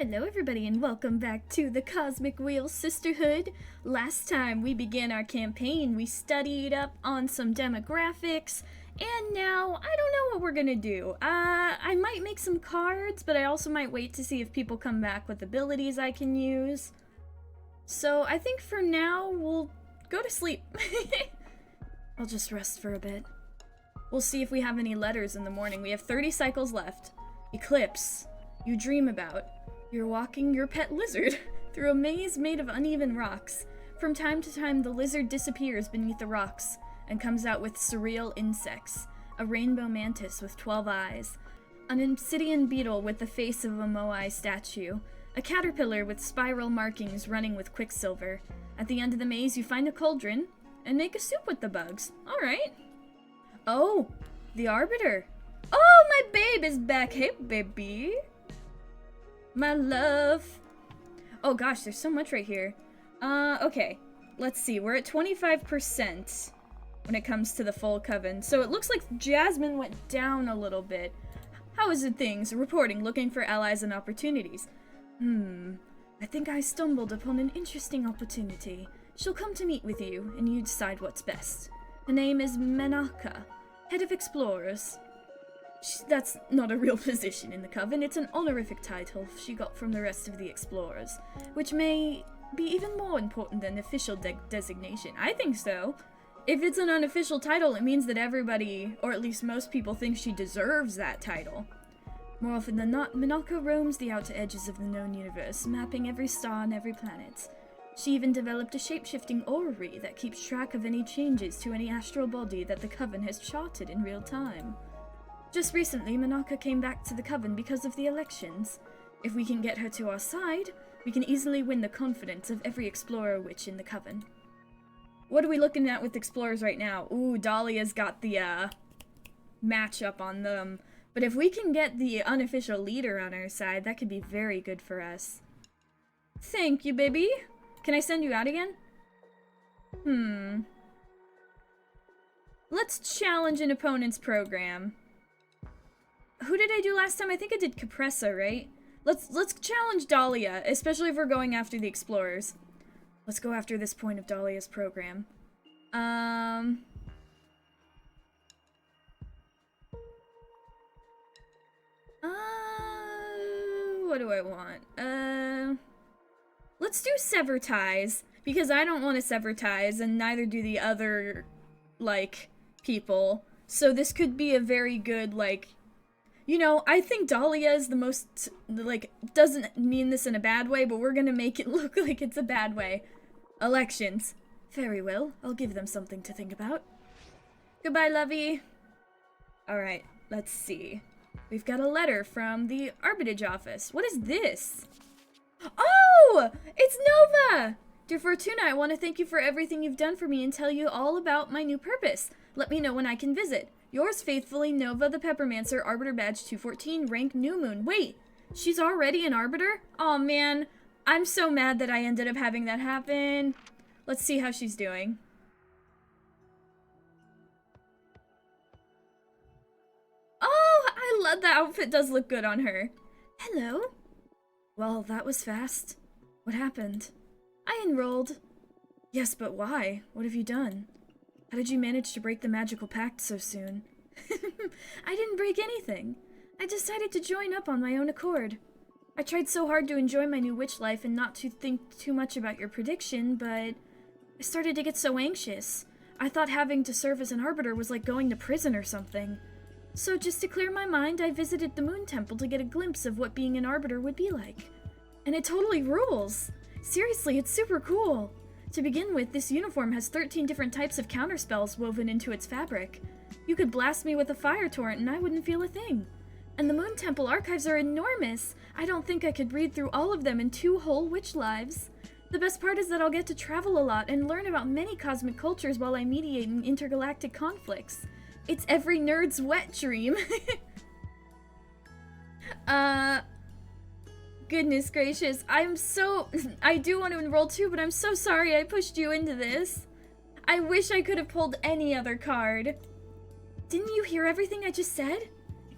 Hello everybody and welcome back to the Cosmic Wheel Sisterhood. Last time we began our campaign, we studied up on some demographics, and now I don't know what we're gonna do. I might make some cards, but I also might wait to see if people come back with abilities I can use. So I think for now we'll go to sleep. I'll just rest for a bit. We'll see if we have any letters in the morning. We have 30 cycles left. Eclipse. You dream about. You're walking your pet lizard through a maze made of uneven rocks. From time to time, the lizard disappears beneath the rocks and comes out with surreal insects. A rainbow mantis with 12 eyes. An obsidian beetle with the face of a Moai statue. A caterpillar with spiral markings running with quicksilver. At the end of the maze, you find a cauldron and make a soup with the bugs. Alright. Oh, the Arbiter. Oh, my babe is back. Hey, baby. My love. Oh gosh, there's so much right here. Okay. Let's see. We're at 25% when it comes to the full coven. So it looks like Jasmine went down a little bit. How is it things? Reporting, looking for allies and opportunities. I think I stumbled upon an interesting opportunity. She'll come to meet with you, and you decide what's best. Her name is Menaka, head of explorers. That's not a real position in the Coven, it's an honorific title she got from the rest of the explorers, which may be even more important than official designation. I think so. If it's an unofficial title, it means that everybody, or at least most people, think she deserves that title. More often than not, Menaka roams the outer edges of the known universe, mapping every star and every planet. She even developed a shape-shifting orrery that keeps track of any changes to any astral body that the Coven has charted in real time. Just recently, Menaka came back to the Coven because of the elections. If we can get her to our side, we can easily win the confidence of every explorer witch in the Coven. What are we looking at with explorers right now? Ooh, Dahlia's got the, matchup on them. But if we can get the unofficial leader on our side, that could be very good for us. Thank you, baby. Can I send you out again? Let's challenge an opponent's program. Who did I do last time? I think I did Capressa, right? Let's challenge Dahlia, especially if we're going after the explorers. Let's go after this point of Dahlia's program. What do I want? Let's do sever ties, because I don't want to sever ties, and neither do the other, like, people. So this could be a very good, like, you know, I think Dahlia is the most, like, doesn't mean this in a bad way, but we're gonna make it look like it's a bad way. Elections. Very well, I'll give them something to think about. Goodbye, lovey. Alright, let's see. We've got a letter from the Arbitage office. What is this? Oh! It's Nova! Dear Fortuna, I want to thank you for everything you've done for me and tell you all about my new purpose. Let me know when I can visit. Yours faithfully, Nova the Peppermancer, Arbiter Badge 214, rank New Moon. Wait, she's already an Arbiter? Aw, man. I'm so mad that I ended up having that happen. Let's see how she's doing. Oh, I love that outfit. Does look good on her. Hello. Well, that was fast. What happened? I enrolled. Yes, but why? What have you done? How did you manage to break the magical pact so soon? I didn't break anything. I decided to join up on my own accord. I tried so hard to enjoy my new witch life and not to think too much about your prediction, but I started to get so anxious. I thought having to serve as an arbiter was like going to prison or something. So just to clear my mind, I visited the Moon Temple to get a glimpse of what being an arbiter would be like. And it totally rules! Seriously, it's super cool! To begin with, this uniform has 13 different types of counterspells woven into its fabric. You could blast me with a fire torrent and I wouldn't feel a thing. And the Moon Temple archives are enormous! I don't think I could read through all of them in 2 whole witch lives. The best part is that I'll get to travel a lot and learn about many cosmic cultures while I mediate in intergalactic conflicts. It's every nerd's wet dream. Goodness gracious, I do want to enroll too, but I'm so sorry I pushed you into this. I wish I could have pulled any other card. Didn't you hear everything I just said?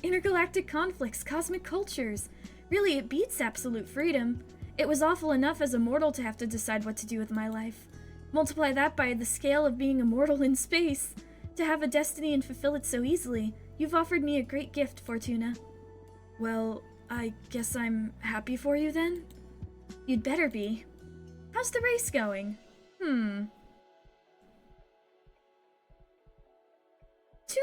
Intergalactic conflicts, cosmic cultures. Really, it beats absolute freedom. It was awful enough as a mortal to have to decide what to do with my life. Multiply that by the scale of being a mortal in space. To have a destiny and fulfill it so easily, you've offered me a great gift, Fortuna. Well, I guess I'm happy for you then? You'd better be. How's the race going? Too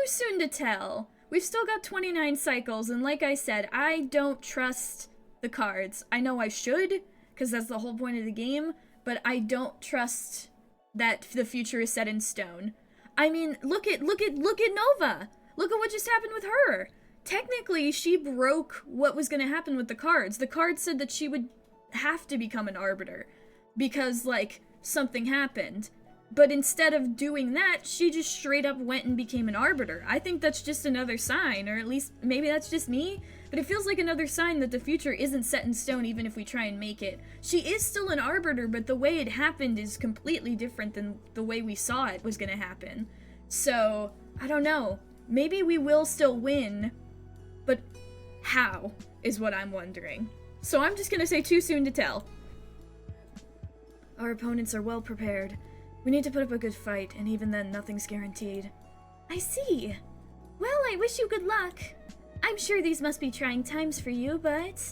soon to tell. We've still got 29 cycles, and like I said, I don't trust the cards. I know I should, because that's the whole point of the game, but I don't trust that the future is set in stone. I mean, look at Nova! Look at what just happened with her! Technically, she broke what was going to happen with the cards. The cards said that she would have to become an arbiter, because, like, something happened. But instead of doing that, she just straight up went and became an arbiter. I think that's just another sign, or at least maybe that's just me, but it feels like another sign that the future isn't set in stone even if we try and make it. She is still an arbiter, but the way it happened is completely different than the way we saw it was gonna happen. So, I don't know. Maybe we will still win, but how is what I'm wondering. So I'm just gonna say too soon to tell. Our opponents are well prepared. We need to put up a good fight, and even then, nothing's guaranteed. I see. Well, I wish you good luck. I'm sure these must be trying times for you, but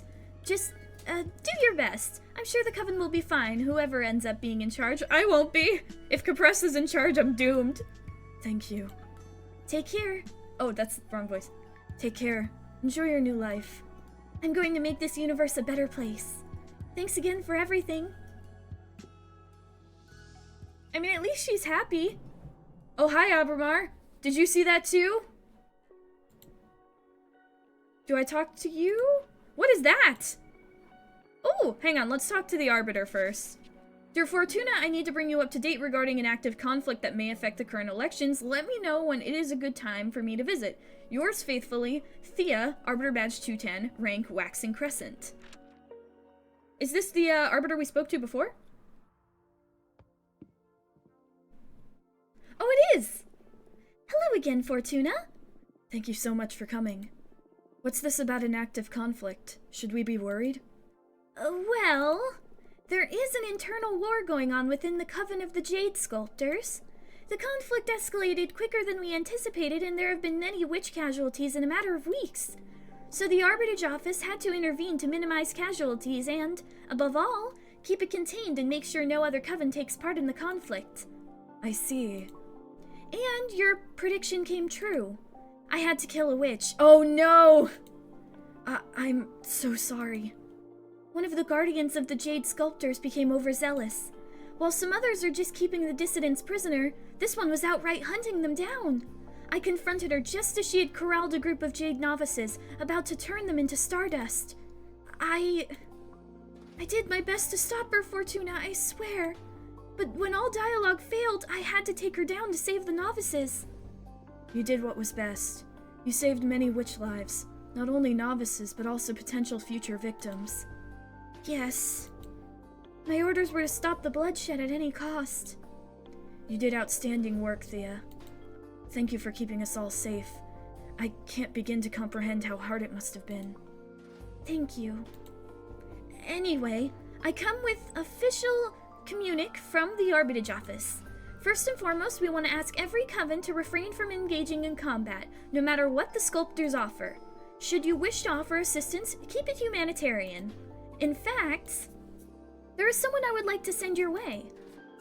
just, do your best. I'm sure the Coven will be fine, whoever ends up being in charge. I won't be. If Capress is in charge, I'm doomed. Thank you. Take care. Oh, that's the wrong voice. Take care. Enjoy your new life. I'm going to make this universe a better place. Thanks again for everything. I mean, at least she's happy. Oh, hi, Abramar. Did you see that too? Do I talk to you? What is that? Oh, hang on. Let's talk to the Arbiter first. Dear Fortuna, I need to bring you up to date regarding an active conflict that may affect the current elections. Let me know when it is a good time for me to visit. Yours faithfully, Thea, Arbiter Badge 210, rank Waxing Crescent. Is this the Arbiter we spoke to before? Oh, it is! Hello again, Fortuna. Thank you so much for coming. What's this about an active conflict? Should we be worried? Well, there is an internal war going on within the Coven of the Jade Sculptors. The conflict escalated quicker than we anticipated, and there have been many witch casualties in a matter of weeks. So the Arbitrage Office had to intervene to minimize casualties and, above all, keep it contained and make sure no other coven takes part in the conflict. I see. And your prediction came true. I had to kill a witch. Oh no! I'm so sorry. One of the guardians of the Jade Sculptors became overzealous. While some others are just keeping the dissidents prisoner, this one was outright hunting them down. I confronted her just as she had corralled a group of Jade novices, about to turn them into stardust. I did my best to stop her, Fortuna, I swear. But when all dialogue failed, I had to take her down to save the novices. You did what was best. You saved many witch lives. Not only novices, but also potential future victims. Yes. My orders were to stop the bloodshed at any cost. You did outstanding work, Thea. Thank you for keeping us all safe. I can't begin to comprehend how hard it must have been. Thank you. Anyway, I come with official communique from the Arbitrage Office. First and foremost, we want to ask every coven to refrain from engaging in combat, no matter what the sculptors offer. Should you wish to offer assistance, keep it humanitarian. In fact, there is someone I would like to send your way.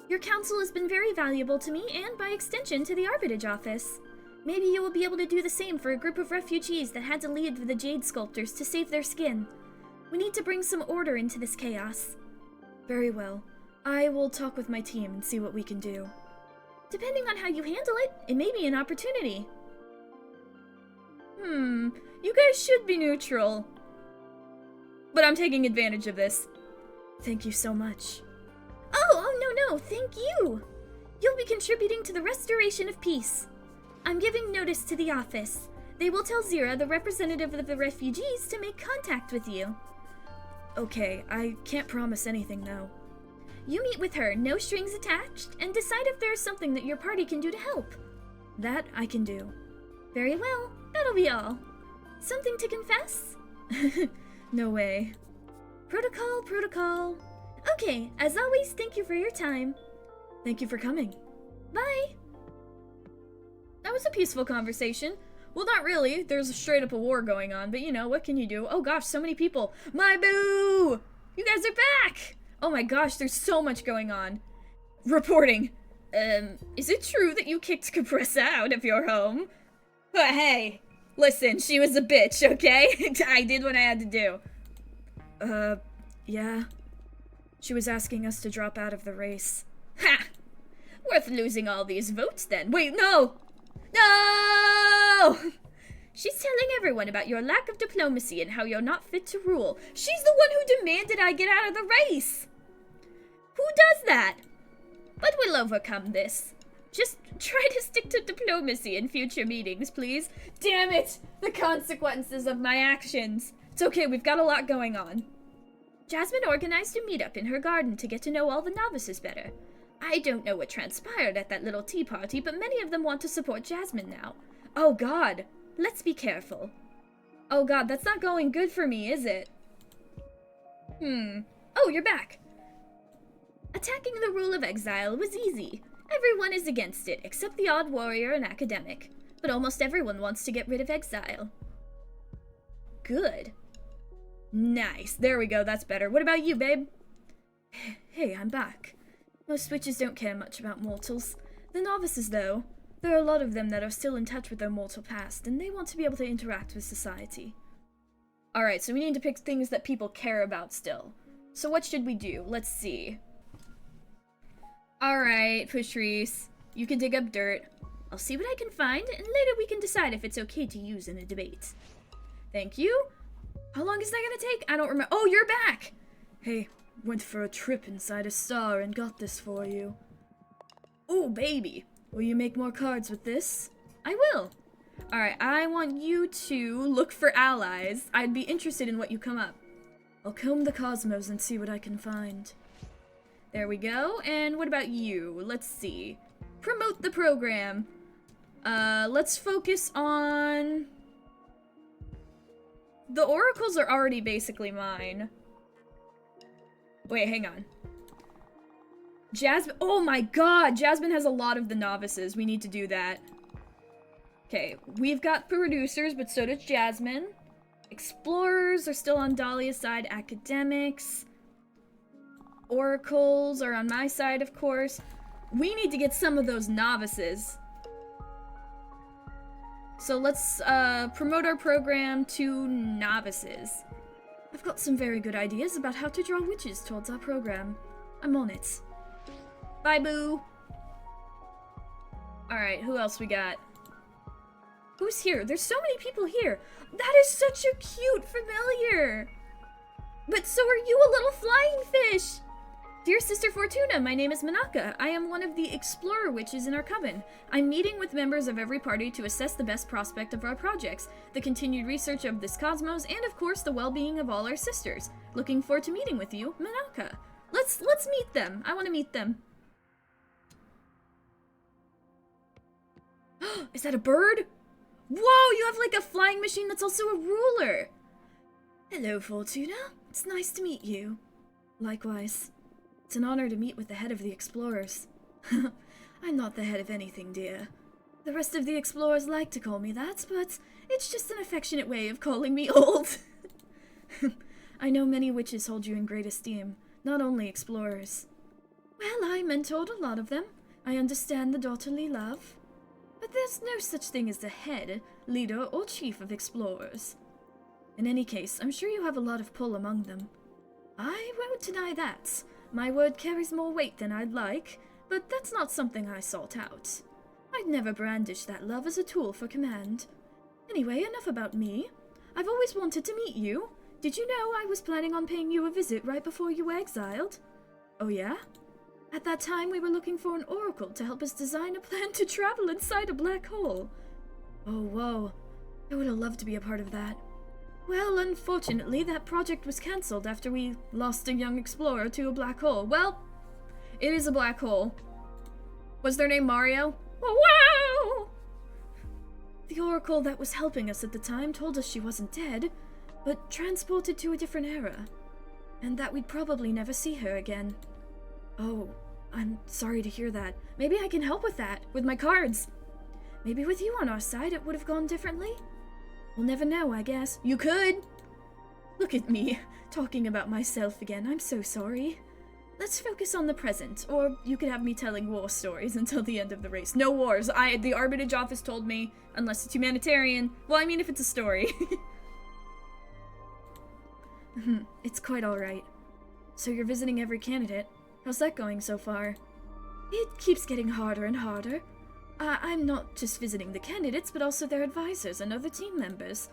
Your counsel has been very valuable to me and, by extension, to the Arbitrage Office. Maybe you will be able to do the same for a group of refugees that had to leave the Jade Sculptors to save their skin. We need to bring some order into this chaos. Very well. I will talk with my team and see what we can do. Depending on how you handle it, it may be an opportunity. You guys should be neutral. But I'm taking advantage of this. Thank you so much. Oh, no, thank you. You'll be contributing to the restoration of peace. I'm giving notice to the office. They will tell Zira, the representative of the refugees, to make contact with you. Okay, I can't promise anything, though. You meet with her, no strings attached, and decide if there is something that your party can do to help. That I can do. Very well, that'll be all. Something to confess? No way. Protocol, protocol. Okay, as always, thank you for your time. Thank you for coming. Bye. That was a peaceful conversation. Well, not really. There's straight up a war going on, but you know, what can you do? Oh gosh, so many people. My boo! You guys are back! Oh my gosh, there's so much going on. Reporting. Is it true that you kicked Capressa out of your home? But hey, listen, she was a bitch, okay? I did what I had to do. Yeah. She was asking us to drop out of the race. Ha! Worth losing all these votes then. Wait, no! No! She's telling everyone about your lack of diplomacy and how you're not fit to rule. She's the one who demanded I get out of the race! Who does that? But we'll overcome this. Just try to stick to diplomacy in future meetings, please. Damn it! The consequences of my actions. It's okay, we've got a lot going on. Jasmine organized a meetup in her garden to get to know all the novices better. I don't know what transpired at that little tea party, but many of them want to support Jasmine now. Oh god, let's be careful. Oh god, that's not going good for me, is it? Oh, you're back. Attacking the rule of exile was easy. Everyone is against it, except the odd warrior and academic. But almost everyone wants to get rid of exile. Good. Nice. There we go, that's better. What about you, babe? Hey, I'm back. Most witches don't care much about mortals. The novices, though, there are a lot of them that are still in touch with their mortal past, and they want to be able to interact with society. Alright, so we need to pick things that people care about still. So what should we do? Let's see. Alright, Patrice, you can dig up dirt. I'll see what I can find, and later we can decide if it's okay to use in a debate. Thank you. How long is that gonna take? I don't remember. Oh, you're back! Hey, went for a trip inside a star and got this for you. Ooh, baby. Will you make more cards with this? I will. Alright, I want you to look for allies. I'd be interested in what you come up. I'll comb the cosmos and see what I can find. There we go. And what about you? Let's see. Promote the program. Let's focus on... The oracles are already basically mine. Wait, hang on. Jasmine. Oh my god! Jasmine has a lot of the novices. We need to do that. Okay, we've got producers, but so does Jasmine. Explorers are still on Dahlia's side. Academics. Oracles are on my side, of course. We need to get some of those novices. So let's promote our program to novices. I've got some very good ideas about how to draw witches towards our program. I'm on it. Bye, boo. Alright, who else we got? Who's here? There's so many people here. That is such a cute familiar. But so are you, a little flying fish. Dear Sister Fortuna, my name is Manaka. I am one of the explorer witches in our coven. I'm meeting with members of every party to assess the best prospect of our projects, the continued research of this cosmos, and of course the well-being of all our sisters. Looking forward to meeting with you, Manaka. Let's meet them. I want to meet them. Is that a bird? Whoa, you have like a flying machine that's also a ruler. Hello, Fortuna. It's nice to meet you. Likewise. It's an honor to meet with the head of the explorers. I'm not the head of anything, dear. The rest of the explorers like to call me that, but it's just an affectionate way of calling me old. I know many witches hold you in great esteem, not only explorers. Well, I mentored a lot of them. I understand the daughterly love. But there's no such thing as the head, leader, or chief of explorers. In any case, I'm sure you have a lot of pull among them. I won't deny that. My word carries more weight than I'd like, but that's not something I sought out. I'd never brandish that love as a tool for command. Anyway, enough about me. I've always wanted to meet you. Did you know I was planning on paying you a visit right before you were exiled? Oh yeah? At that time, we were looking for an oracle to help us design a plan to travel inside a black hole. Oh, whoa. I would have loved to be a part of that. Well, unfortunately, that project was cancelled after we lost a young explorer to a black hole. Well, it is a black hole. Was their name Mario? Oh, wow! The oracle that was helping us at the time told us she wasn't dead, but transported to a different era, and that we'd probably never see her again. Oh, I'm sorry to hear that. Maybe I can help with that, with my cards. Maybe with you on our side it would have gone differently? We'll never know, I guess. You could! Look at me, talking about myself again. I'm so sorry. Let's focus on the present, or you could have me telling war stories until the end of the race. No wars. The Arbitrage office told me, unless it's humanitarian. Well, I mean, if it's a story. It's quite alright. So you're visiting every candidate. How's that going so far? It keeps getting harder and harder. I'm not just visiting the candidates, but also their advisors and other team members.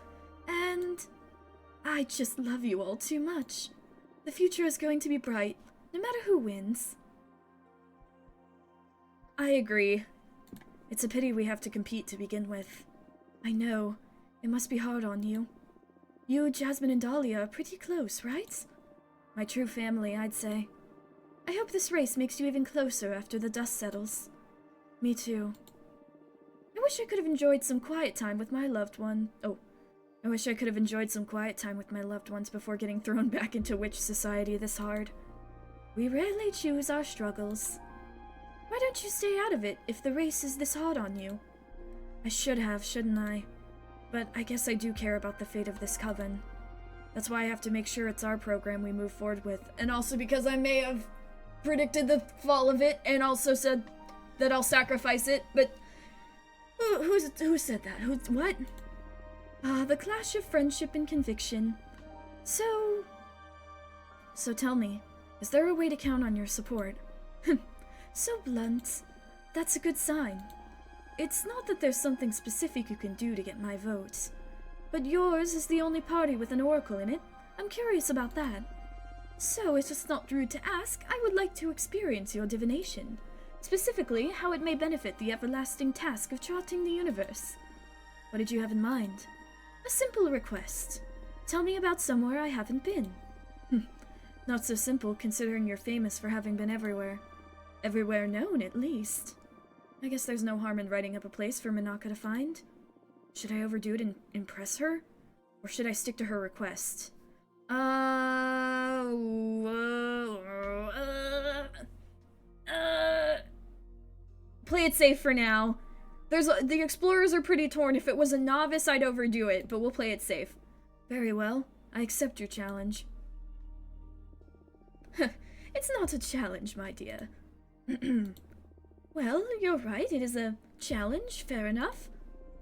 And I just love you all too much. The future is going to be bright, no matter who wins. I agree. It's a pity we have to compete to begin with. I know. It must be hard on you. You, Jasmine, and Dahlia are pretty close, right? My true family, I'd say. I hope this race makes you even closer after the dust settles. Me too. I wish I could have enjoyed some quiet time with my loved one. Oh, I wish I could have enjoyed some quiet time with my loved ones before getting thrown back into witch society this hard. We rarely choose our struggles. Why don't you stay out of it if the race is this hard on you? I should have, shouldn't I? But I guess I do care about the fate of this coven. That's why I have to make sure it's our program we move forward with. And also because I may have predicted the fall of it and also said that I'll sacrifice it, but who said that? What? The clash of friendship and conviction. So tell me, is there a way to count on your support? So blunt. That's a good sign. It's not that there's something specific you can do to get my vote, but yours is the only party with an oracle in it. I'm curious about that. So, if it's not rude to ask, I would like to experience your divination. Specifically, how it may benefit the everlasting task of charting the universe. What did you have in mind? A simple request. Tell me about somewhere I haven't been. Not so simple, considering you're famous for having been everywhere. Everywhere known, at least. I guess there's no harm in writing up a place for Minaka to find. Should I overdo it and impress her? Or should I stick to her request? Play it safe for now. The explorers are pretty torn. If it was a novice, I'd overdo it, but we'll play it safe. Very well. I accept your challenge. It's not a challenge, my dear. Well, you're right. It is a challenge. Fair enough.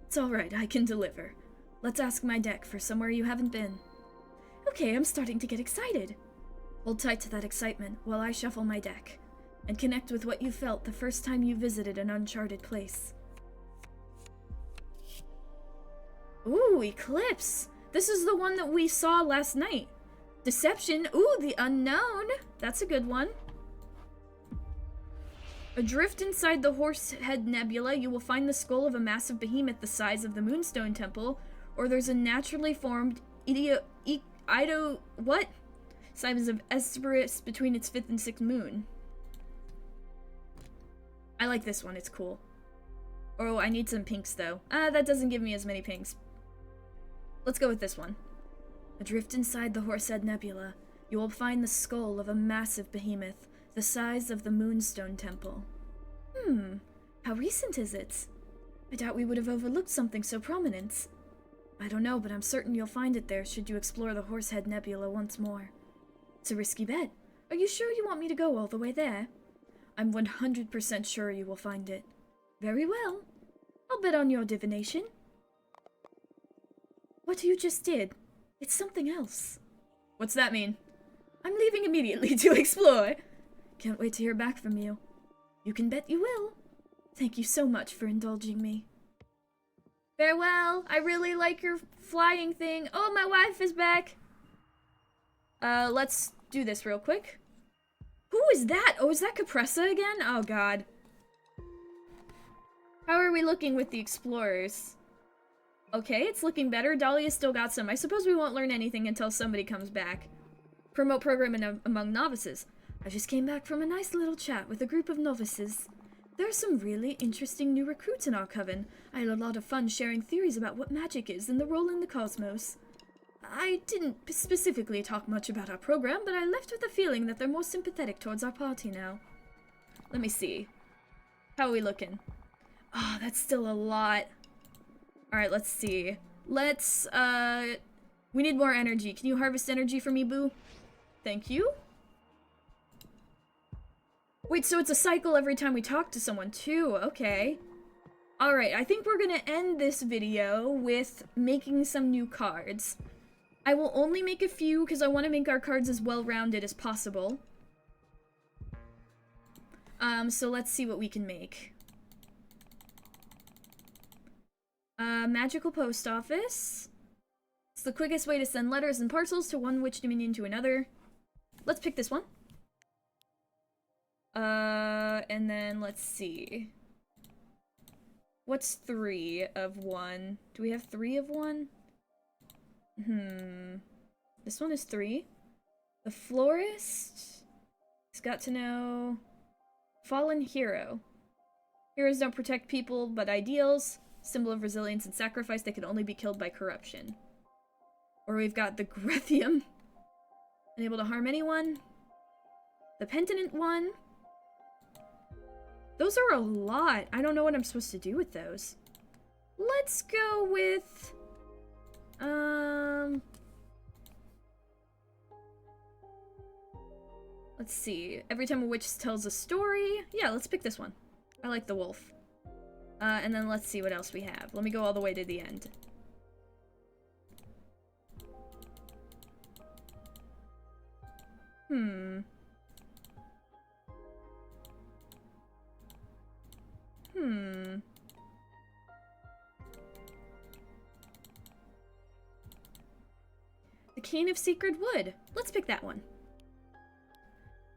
It's alright. I can deliver. Let's ask my deck for somewhere you haven't been. Okay, I'm starting to get excited. Hold tight to that excitement while I shuffle my deck and connect with what you felt the first time you visited an uncharted place. Ooh, Eclipse! This is the one that we saw last night. Deception. Ooh, the unknown. That's a good one. Adrift inside the Horsehead Nebula, you will find the skull of a massive behemoth the size of the Moonstone Temple, or there's a naturally formed size of Esperus between its 5th and 6th moon. I like this one, it's cool. Oh, I need some pinks though. That doesn't give me as many pinks. Let's go with this one. Adrift inside the Horsehead Nebula, you will find the skull of a massive behemoth, the size of the Moonstone Temple. How recent is it? I doubt we would have overlooked something so prominent. I don't know, but I'm certain you'll find it there should you explore the Horsehead Nebula once more. It's a risky bet. Are you sure you want me to go all the way there? I'm 100% sure you will find it. Very well. I'll bet on your divination. What you just did, it's something else. What's that mean? I'm leaving immediately to explore. Can't wait to hear back from you. You can bet you will. Thank you so much for indulging me. Farewell. I really like your flying thing. Oh, my wife is back. Let's do this real quick. Who is that? Oh, is that Capressa again? Oh, God. How are we looking with the explorers? Okay, it's looking better. Dahlia still got some. I suppose we won't learn anything until somebody comes back. Promote program among novices. I just came back from a nice little chat with a group of novices. There are some really interesting new recruits in our coven. I had a lot of fun sharing theories about what magic is and the role in the cosmos. I didn't specifically talk much about our program, but I left with a feeling that they're more sympathetic towards our party now. Let me see. How are we looking? Oh, that's still a lot. Alright, let's see. Let's, we need more energy. Can you harvest energy for me, boo? Thank you. Wait, so it's a cycle every time we talk to someone, too. Okay. Alright, I think we're gonna end this video with making some new cards. I will only make a few because I want to make our cards as well-rounded as possible. So let's see what we can make. Magical post office. It's the quickest way to send letters and parcels to one witch dominion to another. Let's pick this one. And then let's see. What's 3 of 1? Do we have 3 of 1? This one is 3. The florist. He's got to know. Fallen hero. Heroes don't protect people, but ideals. Symbol of resilience and sacrifice. They can only be killed by corruption. Or we've got the Grethium. Unable to harm anyone. The Penitent one. Those are a lot. I don't know what I'm supposed to do with those. Let's go with... Let's see. Every time a witch tells a story. Yeah, let's pick this one. I like the wolf. And then let's see what else we have. Let me go all the way to the end. The Cane of Sacred Wood. Let's pick that one.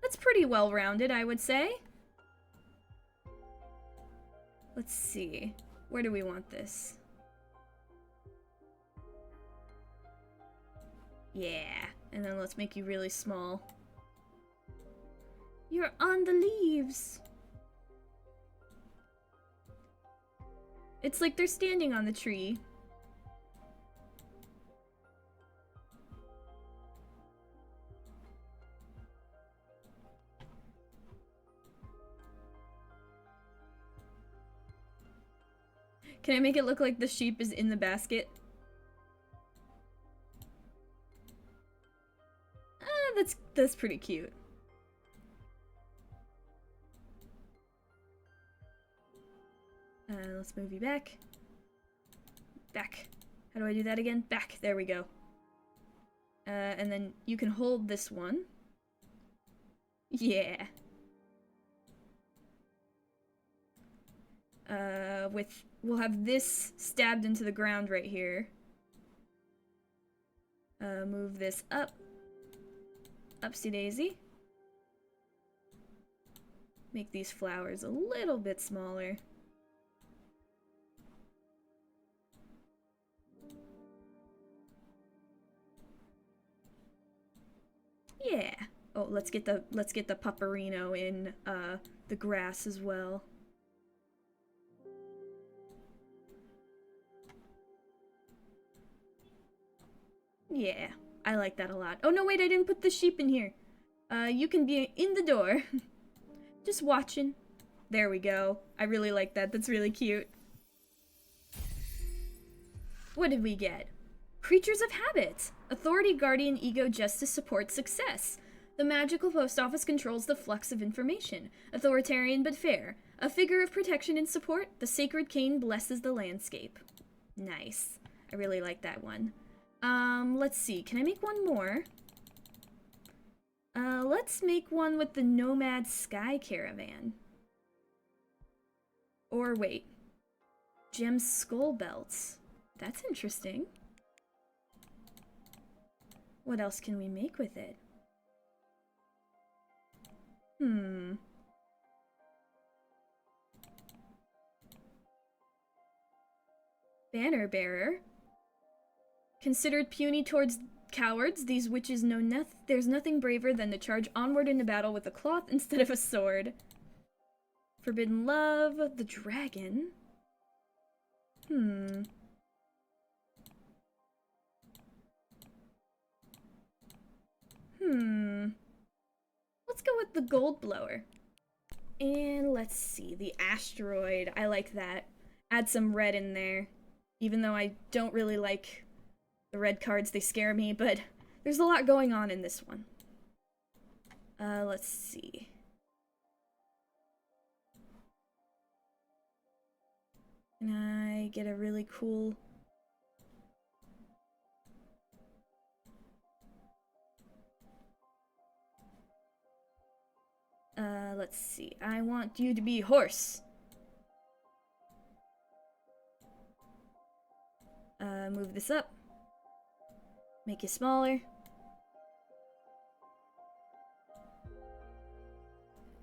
That's pretty well-rounded, I would say. Let's see. Where do we want this? Yeah. And then let's make you really small. You're on the leaves. It's like they're standing on the tree. Can I make it look like the sheep is in the basket? That's pretty cute. Let's move you back. Back. How do I do that again? Back. There we go. And then you can hold this one. Yeah. We'll have this stabbed into the ground right here. Move this up. Upsy daisy. Make these flowers a little bit smaller. Yeah. Oh, let's get the pupperino in the grass as well. Yeah, I like that a lot. Oh no, wait, I didn't put the sheep in here. You can be in the door. Just watching. There we go. I really like that. That's really cute. What did we get? Creatures of Habit. Authority, Guardian, Ego, Justice, Support, Success. The magical post office controls the flux of information. Authoritarian but fair. A figure of protection and support. The sacred cane blesses the landscape. Nice. I really like that one. Let's see. Can I make one more? Let's make one with the Nomad Sky Caravan. Or wait. Gem Skull Belts. That's interesting. What else can we make with it? Banner Bearer. Considered puny towards cowards, these witches know there's nothing braver than to charge onward into battle with a cloth instead of a sword. Forbidden Love, the Dragon. the gold blower. And let's see, the asteroid. I like that. Add some red in there. Even though I don't really like the red cards, they scare me, but there's a lot going on in this one. Let's see. Can I get a really cool... let's see. I want you to be horse. Move this up. Make you smaller.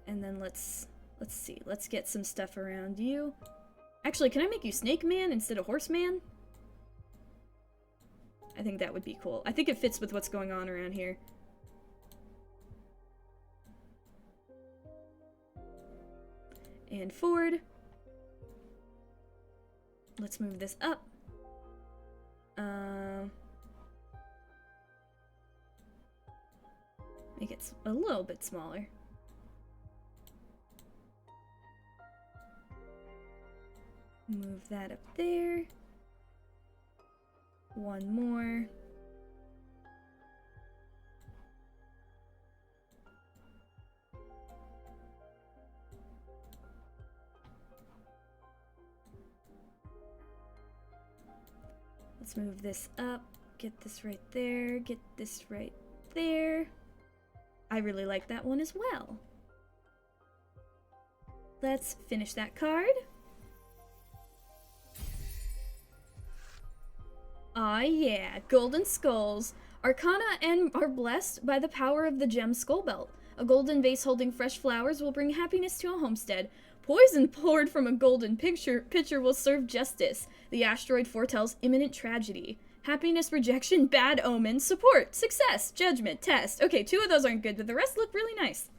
And then let's see. Let's get some stuff around you. Actually, can I make you Snake Man instead of Horse Man? I think that would be cool. I think it fits with what's going on around here. And forward. Let's move this up. Make it a little bit smaller. Move that up there. One more. Let's move this up, get this right there, get this right there. I really like that one as well. Let's finish that card. Ah yeah, golden skulls. Arcana and are blessed by the power of the gem skull belt. A golden vase holding fresh flowers will bring happiness to a homestead. Poison poured from a golden pitcher will serve justice. The asteroid foretells imminent tragedy. Happiness, rejection, bad omen, support, success, judgment, test. Okay, 2 of those aren't good, but the rest look really nice.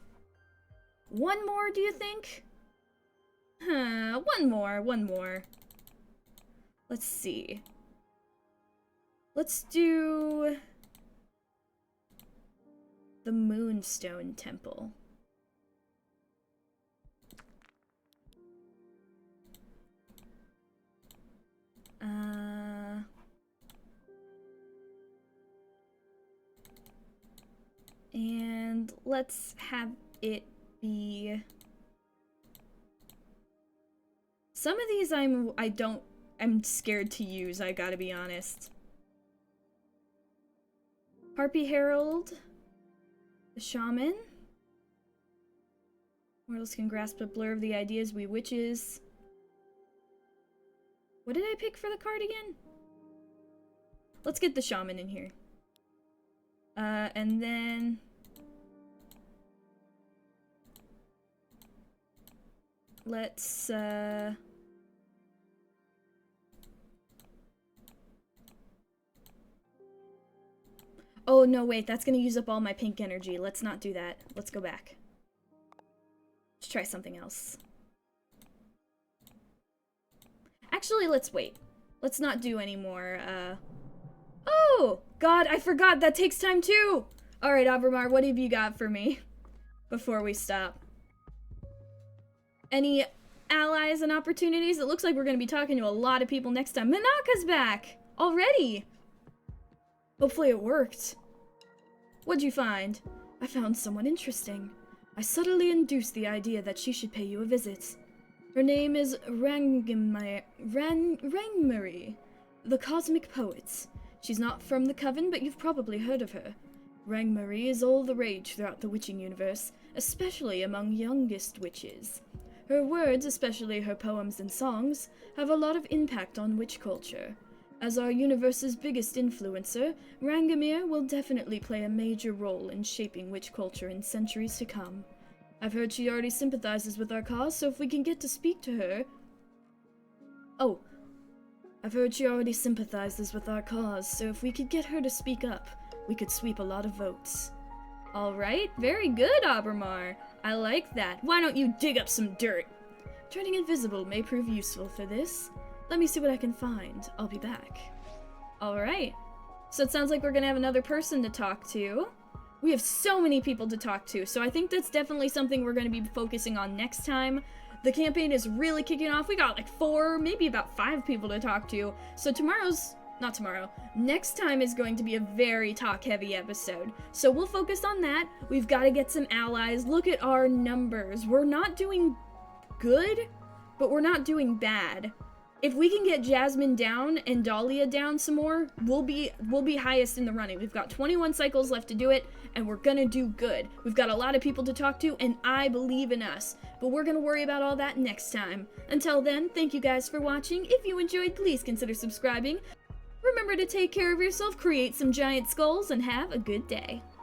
One more, do you think? One more. Let's see. Let's do the Moonstone Temple. And let's have it be... Some of these I'm scared to use, I gotta be honest. Harpy Herald, the Shaman. Mortals can grasp a blur of the ideas we witches. What did I pick for the card again? Let's get the Shaman in here. And then... let's, oh, no, wait, that's gonna use up all my pink energy. Let's not do that. Let's go back. Let's try something else. Actually, let's wait. Let's not do any more, Oh! God, I forgot! That takes time, too! Alright, Abramar, what have you got for me? Before we stop. Any allies and opportunities? It looks like we're gonna be talking to a lot of people next time. Manaka's back! Already! Hopefully it worked. What'd you find? I found someone interesting. I subtly induced the idea that she should pay you a visit. Her name is Rangmarie, the Cosmic Poet. She's not from the Coven, but you've probably heard of her. Rangmarie is all the rage throughout the witching universe, especially among youngest witches. Her words, especially her poems and songs, have a lot of impact on witch culture. As our universe's biggest influencer, Rangmarie will definitely play a major role in shaping witch culture in centuries to come. I've heard she already sympathizes with our cause, so if we can get to speak to her... Oh. I've heard she already sympathizes with our cause, so if we could get her to speak up, we could sweep a lot of votes. Alright, very good, Abramar. I like that. Why don't you dig up some dirt? Turning invisible may prove useful for this. Let me see what I can find. I'll be back. Alright. So it sounds like we're gonna have another person to talk to. We have so many people to talk to, so I think that's definitely something we're going to be focusing on next time. The campaign is really kicking off. We got like 4, maybe about 5 people to talk to. So next time is going to be a very talk-heavy episode. So we'll focus on that. We've got to get some allies. Look at our numbers. We're not doing good, but we're not doing bad. If we can get Jasmine down and Dahlia down some more, we'll be highest in the running. We've got 21 cycles left to do it, and we're gonna do good. We've got a lot of people to talk to, and I believe in us. But we're gonna worry about all that next time. Until then, thank you guys for watching. If you enjoyed, please consider subscribing. Remember to take care of yourself, create some giant skulls, and have a good day.